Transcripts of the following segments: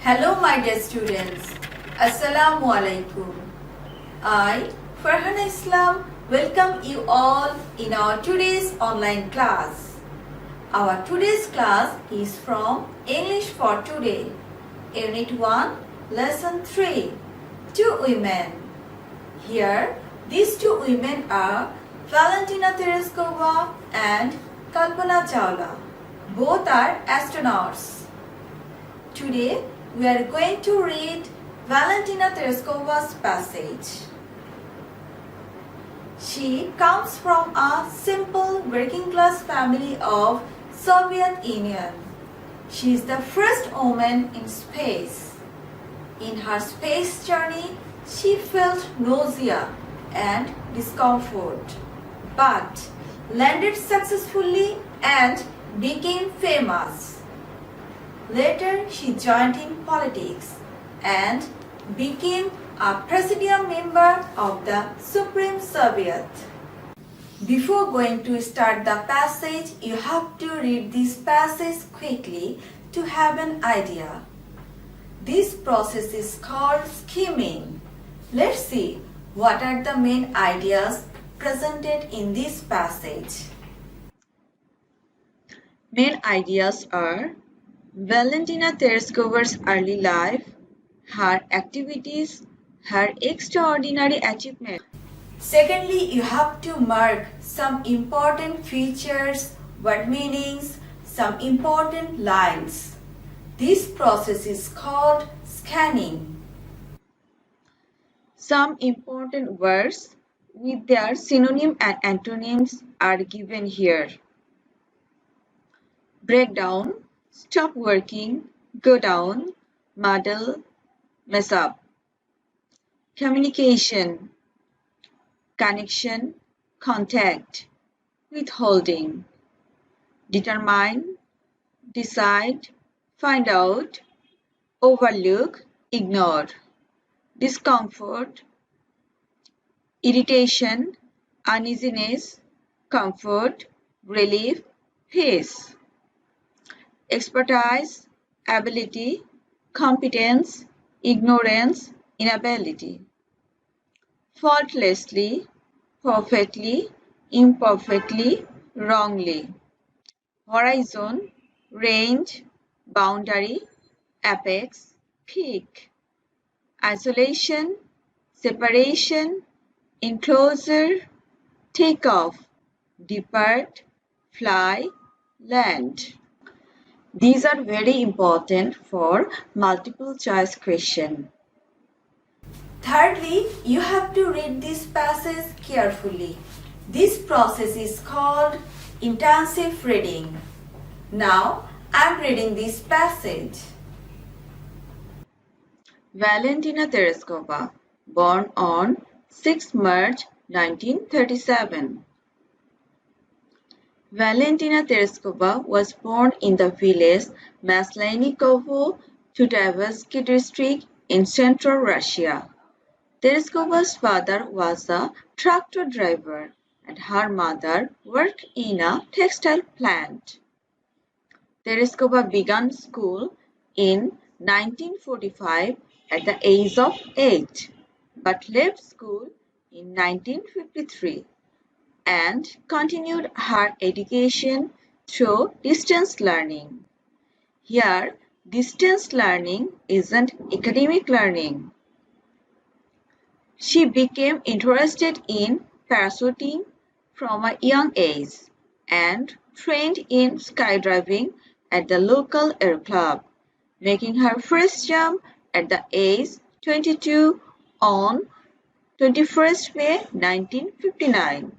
Hello my dear students, Assalamu alaikum. I, Farhana Islam, welcome you all in our today's online class. Our today's class is from English for Today, Unit 1, Lesson 3, Two Women. Here, these two women are Valentina Tereshkova and Kalpana Chawla. Both are astronauts. Today, we are going to read Valentina Tereshkova's passage. She comes from a simple working class family of Soviet Union. She is the first woman in space. In her space journey, she felt nausea and discomfort, but landed successfully and became famous. Later, she joined in politics and became a presidium member of the Supreme Soviet. Before going to start the passage, you have to read this passage quickly to have an idea. This process is called skimming. Let's see what are the main ideas presented in this passage. Main ideas are Valentina Tereshkova's early life, her activities, her extraordinary achievements. Secondly, you have to mark some important features, word meanings, some important lines. This process is called scanning. Some important words with their synonym and antonyms are given here. Breakdown, stop working, go down, muddle, mess up. Communication, connection, contact, withholding. Determine, decide, find out, overlook, ignore. Discomfort, irritation, uneasiness, comfort, relief, peace. Expertise, ability, competence, ignorance, inability. Faultlessly, perfectly, imperfectly, wrongly. Horizon, range, boundary, apex, peak. Isolation, separation, enclosure, take off, depart, fly, land. These are very important for multiple choice question. Thirdly, you have to read this passage carefully. This process is called intensive reading. Now, I am reading this passage. Valentina Tereshkova, born on 6 March 1937. Valentina Tereshkova was born in the village Maslenikovo, Tutaevsky district in central Russia. Tereshkova's father was a tractor driver and her mother worked in a textile plant. Tereshkova began school in 1945 at the age of 8, but left school in 1953 and continued her education through distance learning. Here, distance learning isn't academic learning. She became interested in parachuting from a young age and trained in skydiving at the local air club, making her first jump at the age 22 on 21st May 1959.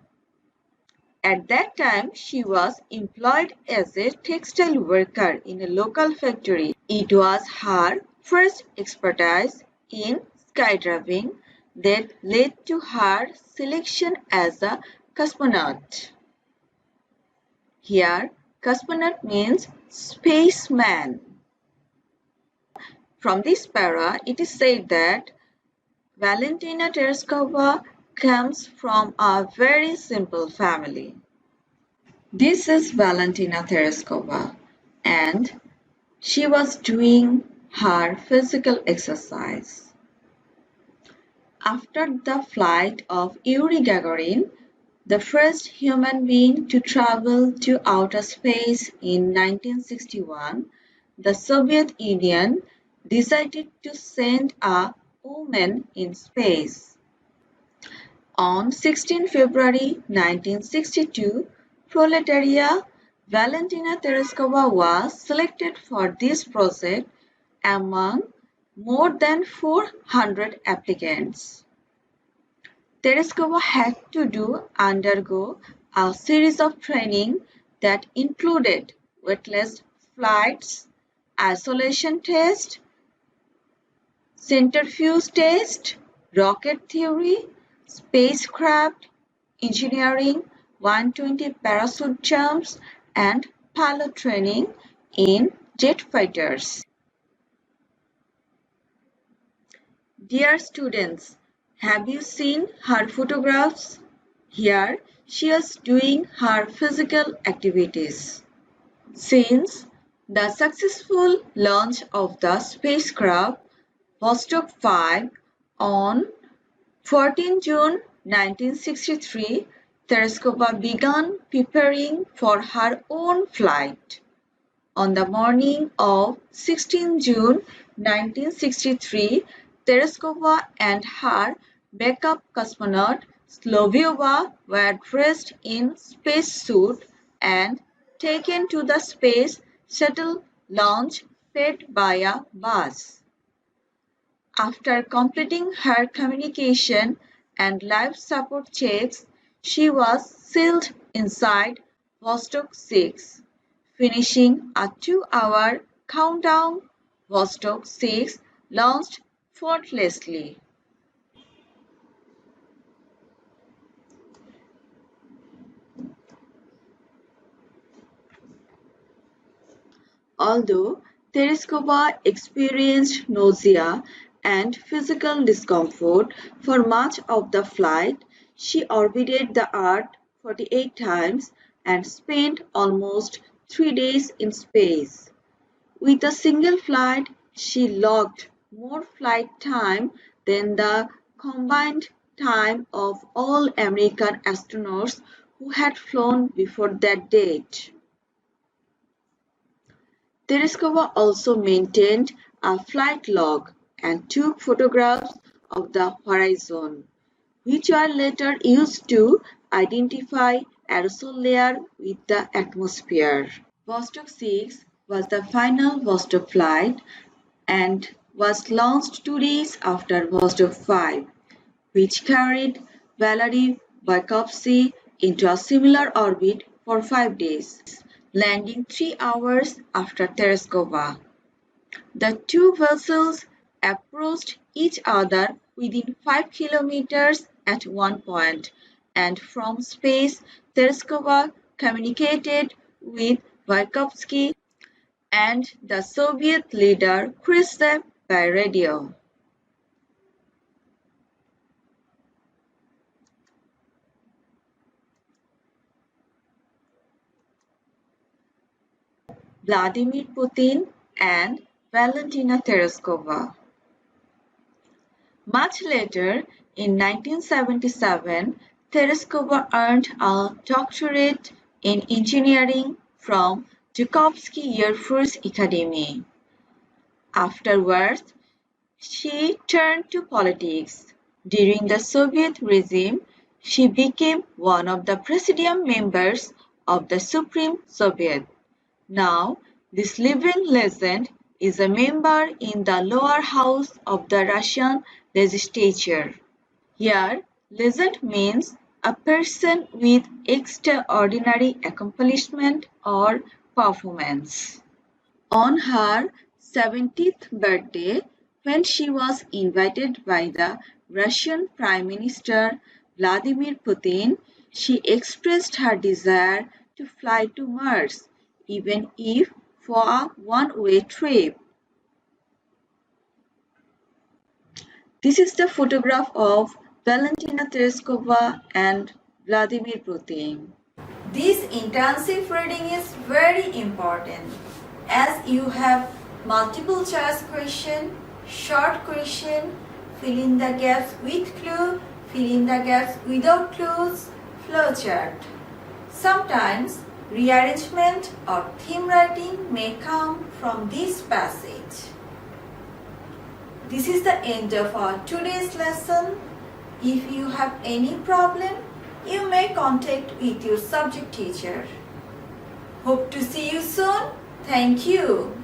At that time, she was employed as a textile worker in a local factory. It was her first expertise in skydiving that led to her selection as a cosmonaut. Here, cosmonaut means spaceman. From this para, it is said that Valentina Tereshkova comes from a very simple family. This is Valentina Tereshkova, and she was doing her physical exercise. After the flight of Yuri Gagarin, the first human being to travel to outer space in 1961, the Soviet Union decided to send a woman in space. On 16 February 1962, Proletaria Valentina Tereshkova was selected for this project among more than 400 applicants. Tereshkova had to undergo a series of training that included weightless flights, isolation test, centrifuge test, rocket theory, spacecraft engineering, 120 parachute jumps, and pilot training in jet fighters. Dear students, have you seen her photographs? Here she is doing her physical activities. Since the successful launch of the spacecraft Vostok 5 on 14 June 1963, Tereshkova began preparing for her own flight. On the morning of 16 June 1963, Tereshkova and her backup cosmonaut Sloviova were dressed in spacesuit and taken to the Space Shuttle launch paid by a bus. After completing her communication and life support checks, she was sealed inside Vostok 6. Finishing a 2-hour countdown, Vostok 6 launched effortlessly. Although Tereshkova experienced nausea and physical discomfort for much of the flight, she orbited the Earth 48 times and spent almost 3 days in space. With a single flight, she logged more flight time than the combined time of all American astronauts who had flown before that date. Tereshkova also maintained a flight log and took photographs of the horizon, which were later used to identify aerosol layer with the atmosphere. Vostok 6 was the final Vostok flight and was launched 2 days after Vostok 5, which carried Valery Vykovsky into a similar orbit for 5 days, landing 3 hours after Tereshkova. The two vessels approached each other within 5 kilometers at one point, and from space, Tereshkova communicated with Vykovsky and the Soviet leader Khrushchev by radio. Vladimir Putin and Valentina Tereshkova. Much later, in 1977, Tereshkova earned a doctorate in engineering from Zhukovsky Air Force Academy. Afterwards, she turned to politics. During the Soviet regime, she became one of the Presidium members of the Supreme Soviet. Now, this living legend is a member in the lower house of the Russian legislature. Here, legend means a person with extraordinary accomplishment or performance. On her 70th birthday, when she was invited by the Russian Prime Minister Vladimir Putin, she expressed her desire to fly to Mars, even if for a one-way trip. This is the photograph of Valentina Tereshkova and Vladimir Putin. This intensive reading is very important as you have multiple choice question, short question, fill in the gaps with clue, fill in the gaps without clues, flowchart. Sometimes rearrangement or theme writing may come from this passage. This is the end of our today's lesson. If you have any problem, you may contact with your subject teacher. Hope to see you soon. Thank you.